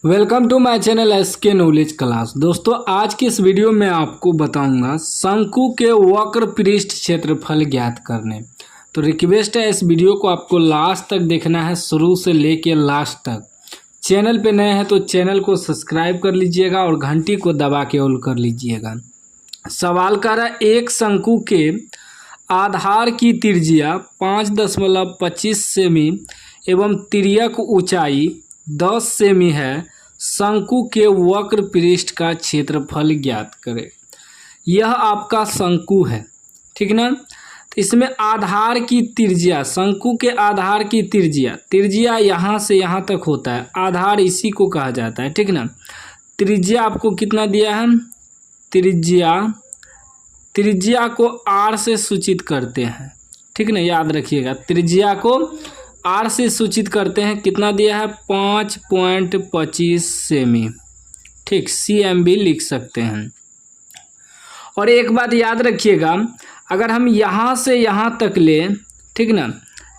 Welcome to my channel SK knowledge class. दोस्तों आज की इस वीडियो में आपको बताऊंगा शंकु के वक्र पृष्ठ क्षेत्रफल ज्ञात करने। तो रिक्वेस्ट है इस वीडियो को आपको लास्ट तक देखना है, शुरू से लेके लास्ट तक। चैनल पे नए हैं तो चैनल को सब्सक्राइब कर लीजिएगा और घंटी को दबा के ऑल कर लीजिएगा। सवाल कर रहा है एक शंकु के आधार की त्रिज्या 5.25 सेमी एवं तिर्यक ऊंचाई 10 सेमी है, शंकु के वक्र पृष्ठ का क्षेत्रफल ज्ञात करें। यह आपका शंकु है, ठीक ना। तो इसमें आधार की त्रिज्या, शंकु के आधार की त्रिज्या यहाँ से यहाँ तक होता है, आधार इसी को कहा जाता है, ठीक ना। त्रिज्या आपको कितना दिया है, त्रिज्या को आर से सूचित करते हैं, ठीक ना, याद रखिएगा। त्रिज्या को आर से सूचित करते हैं, कितना दिया है 5.25 सेमी, ठीक, CM भी लिख सकते हैं। और एक बात याद रखिएगा, अगर हम यहाँ से यहाँ तक लें, ठीक ना,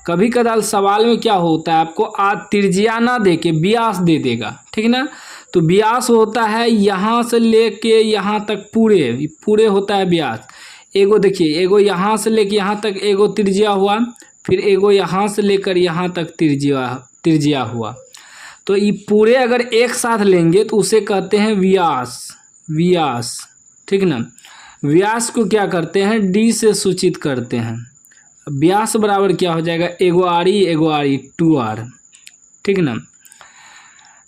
कभी कदार सवाल में क्या होता है आपको त्रिज्या ना दे के व्यास दे देगा, ठीक ना। तो व्यास होता है यहाँ से लेके यहाँ तक पूरे होता है व्यास। एगो देखिए, एगो यहाँ से लेके यहाँ तक एगो त्रिज्या हुआ, फिर एगो यहाँ से लेकर यहाँ तक त्रिज्या हुआ। तो ये पूरे अगर एक साथ लेंगे तो उसे कहते हैं व्यास, ठीक ना। व्यास को क्या करते हैं D से सूचित करते हैं। व्यास बराबर क्या हो जाएगा, एगो आरी 2R, ठीक ना।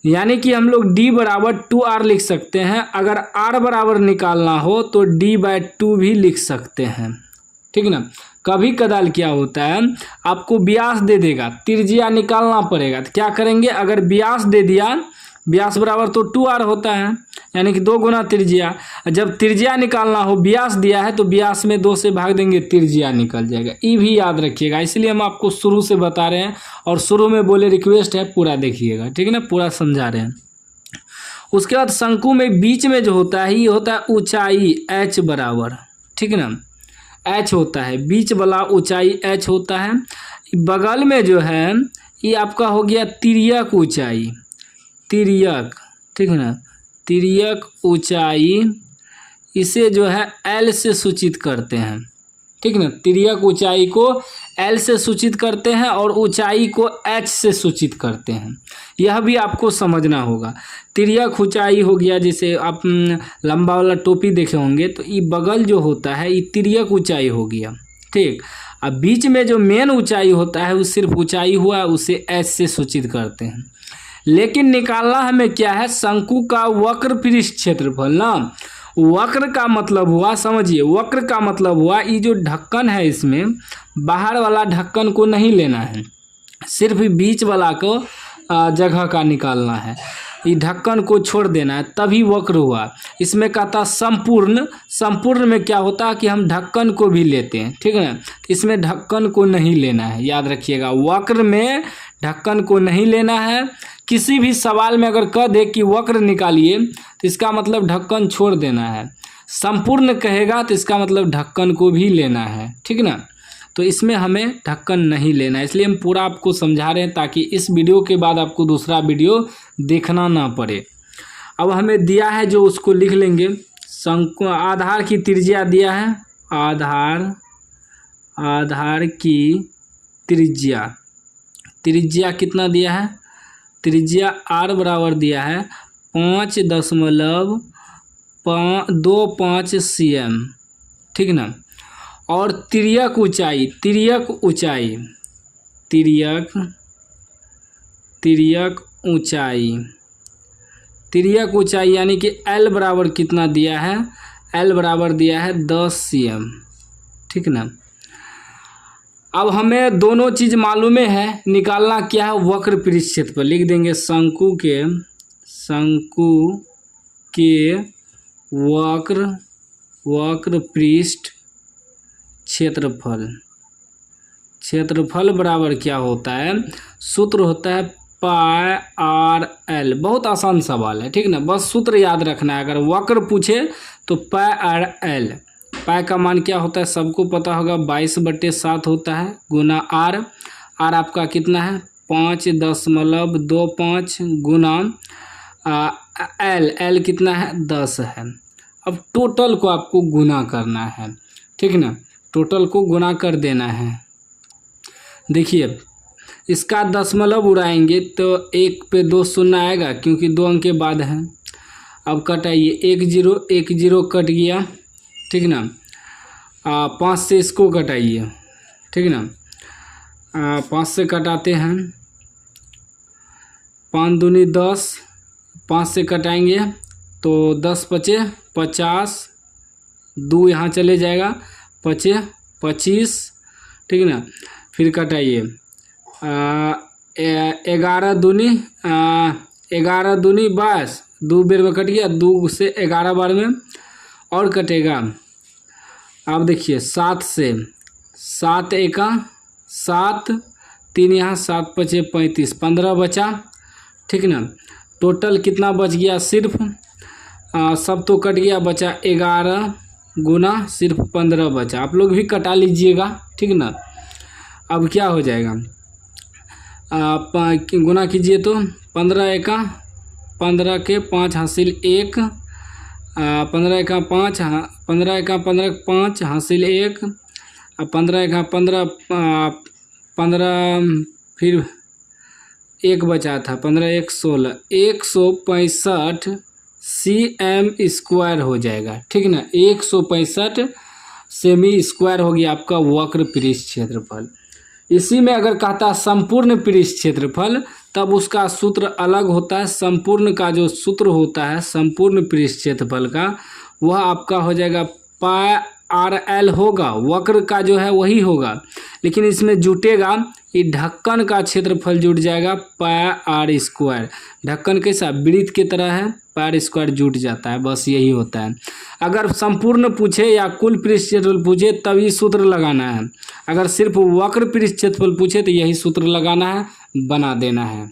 यानी कि हम लोग D बराबर 2R लिख सकते हैं। अगर R बराबर निकालना हो तो D/2 भी लिख सकते हैं, ठीक ना। कभी कदाल क्या होता है आपको व्यास दे देगा, त्रिज्या निकालना पड़ेगा, तो क्या करेंगे, अगर व्यास दे दिया, व्यास बराबर तो 2R होता है, यानी कि 2 गुना त्रिज्या। जब त्रिज्या निकालना हो, व्यास दिया है तो व्यास में 2 से भाग देंगे, त्रिज्या निकल जाएगा। ये भी याद रखिएगा, इसलिए हम आपको शुरू से बता रहे हैं और शुरू में बोले रिक्वेस्ट है पूरा देखिएगा, ठीक है ना, पूरा समझा रहे हैं। उसके बाद शंकु में बीच में जो होता है ये होता है ऊंचाई H बराबर, ठीक ना, H होता है, बीच वाला ऊंचाई H होता है। बगल में जो है ये आपका हो गया तिर्यक ऊंचाई, ठीक है ना, तिर्यक ऊंचाई, इसे जो है L से सूचित करते हैं, ठीक ना। तिर्यक ऊंचाई को L से सूचित करते हैं और ऊंचाई को H से सूचित करते हैं। यह भी आपको समझना होगा। तिर्यक ऊंचाई हो गया, जैसे आप लंबा वाला टोपी देखे होंगे, तो ये बगल जो होता है ये तिर्यक ऊंचाई हो गया, ठीक। अब बीच में जो मेन ऊंचाई होता है वो सिर्फ ऊंचाई हुआ, उसे H से सूचित करते हैं। लेकिन निकालना हमें क्या है, शंकु का वक्र पृष्ठ क्षेत्रफल ना। वक्र का मतलब हुआ, समझिए, वक्र का मतलब हुआ ये जो ढक्कन है इसमें बाहर वाला ढक्कन को नहीं लेना है, सिर्फ बीच वाला को जगह का निकालना है, ये ढक्कन को छोड़ देना है, तभी वक्र हुआ। इसमें कहता संपूर्ण में क्या होता है कि हम ढक्कन को भी लेते हैं, ठीक है ना। इसमें ढक्कन को नहीं लेना है, याद रखिएगा, वक्र में ढक्कन को नहीं लेना है। किसी भी सवाल में अगर कह दे कि वक्र निकालिए तो इसका मतलब ढक्कन छोड़ देना है। संपूर्ण कहेगा तो इसका मतलब ढक्कन को भी लेना है, ठीक ना। तो इसमें हमें ढक्कन नहीं लेना है, इसलिए हम पूरा आपको समझा रहे हैं ताकि इस वीडियो के बाद आपको दूसरा वीडियो देखना ना पड़े। अब हमें दिया है जो उसको लिख लेंगे। शंकु आधार की त्रिज्या दिया है, आधार की त्रिज्या कितना दिया है, त्रिज्या R बराबर दिया है 5.25 CM, ठीक ना। और तिर्यक ऊंचाई यानी कि L बराबर कितना दिया है, L बराबर दिया है 10 CM, ठीक ना। अब हमें दोनों चीज़ मालूम है, निकालना क्या है, वक्र पृष्ठ क्षेत्रफल लिख देंगे। शंकु के वक्र पृष्ठ क्षेत्रफल बराबर क्या होता है, सूत्र होता है πRL। बहुत आसान सवाल है, ठीक ना, बस सूत्र याद रखना है। अगर वक्र पूछे तो πRL, पाई का मान क्या होता है सबको पता होगा, 22/7 होता है, गुना R आपका कितना है 5.25 गुना एल एल कितना है 10 है। अब टोटल को आपको गुना करना है, ठीक ना, टोटल को गुना कर देना है। देखिए इसका दशमलव उड़ाएंगे तो 1 पे 2 शून्य आएगा क्योंकि 2 अंक के बाद है। अब कटाइए 1 0 1 0 कट गया, ठीक ना। 5 से इसको कटाइए, ठीक ना। 5 से कटाते हैं, 5 दूनी 10, 5 से कटाएंगे तो 10 पचे 50, 2 यहाँ चले जाएगा, पचे 25, ठीक ना। फिर कटाइए 11 दूनी 22, 2 बेर में कट गया, 2 से 11 बार में और कटेगा। आप देखिए 7 से 7 एका 7, 3 यहाँ 7 पचे 35, 15 बचा, ठीक ना। टोटल कितना बच गया, सिर्फ सब तो कट गया, बचा 11 गुना सिर्फ 15 बचा। आप लोग भी कटा लीजिएगा, ठीक ना। अब क्या हो जाएगा, आप गुना कीजिए तो 15 एका 15 के 5 हासिल 1, 15 एका 5, 15 एका 15 5 हासिल 1, 15 एका 15 15 फिर 1 बचा था, 15 1 16, 165 cm² हो जाएगा, ठीक ना। 165 सेमी स्क्वायर हो गया आपका वक्र पृष्ठ क्षेत्रफल। इसी में अगर कहता संपूर्ण पृष्ठ क्षेत्रफल तब उसका सूत्र अलग होता है। संपूर्ण का जो सूत्र होता है संपूर्ण पृष्ठ क्षेत्रफल का, वह आपका हो जाएगा पाई RL होगा, वक्र का जो है वही होगा, लेकिन इसमें जुटेगा ये ढक्कन का क्षेत्रफल जुट जाएगा पाई R²। ढक्कन कैसा वृत्त की तरह है, पाई R² जुट जाता है, बस यही होता है। अगर संपूर्ण पूछे या कुल पृष्ठ क्षेत्रफल पूछे तब ये सूत्र लगाना है। अगर सिर्फ वक्र पृष्ठ क्षेत्रफल पूछे तो यही सूत्र लगाना है, बना देना है।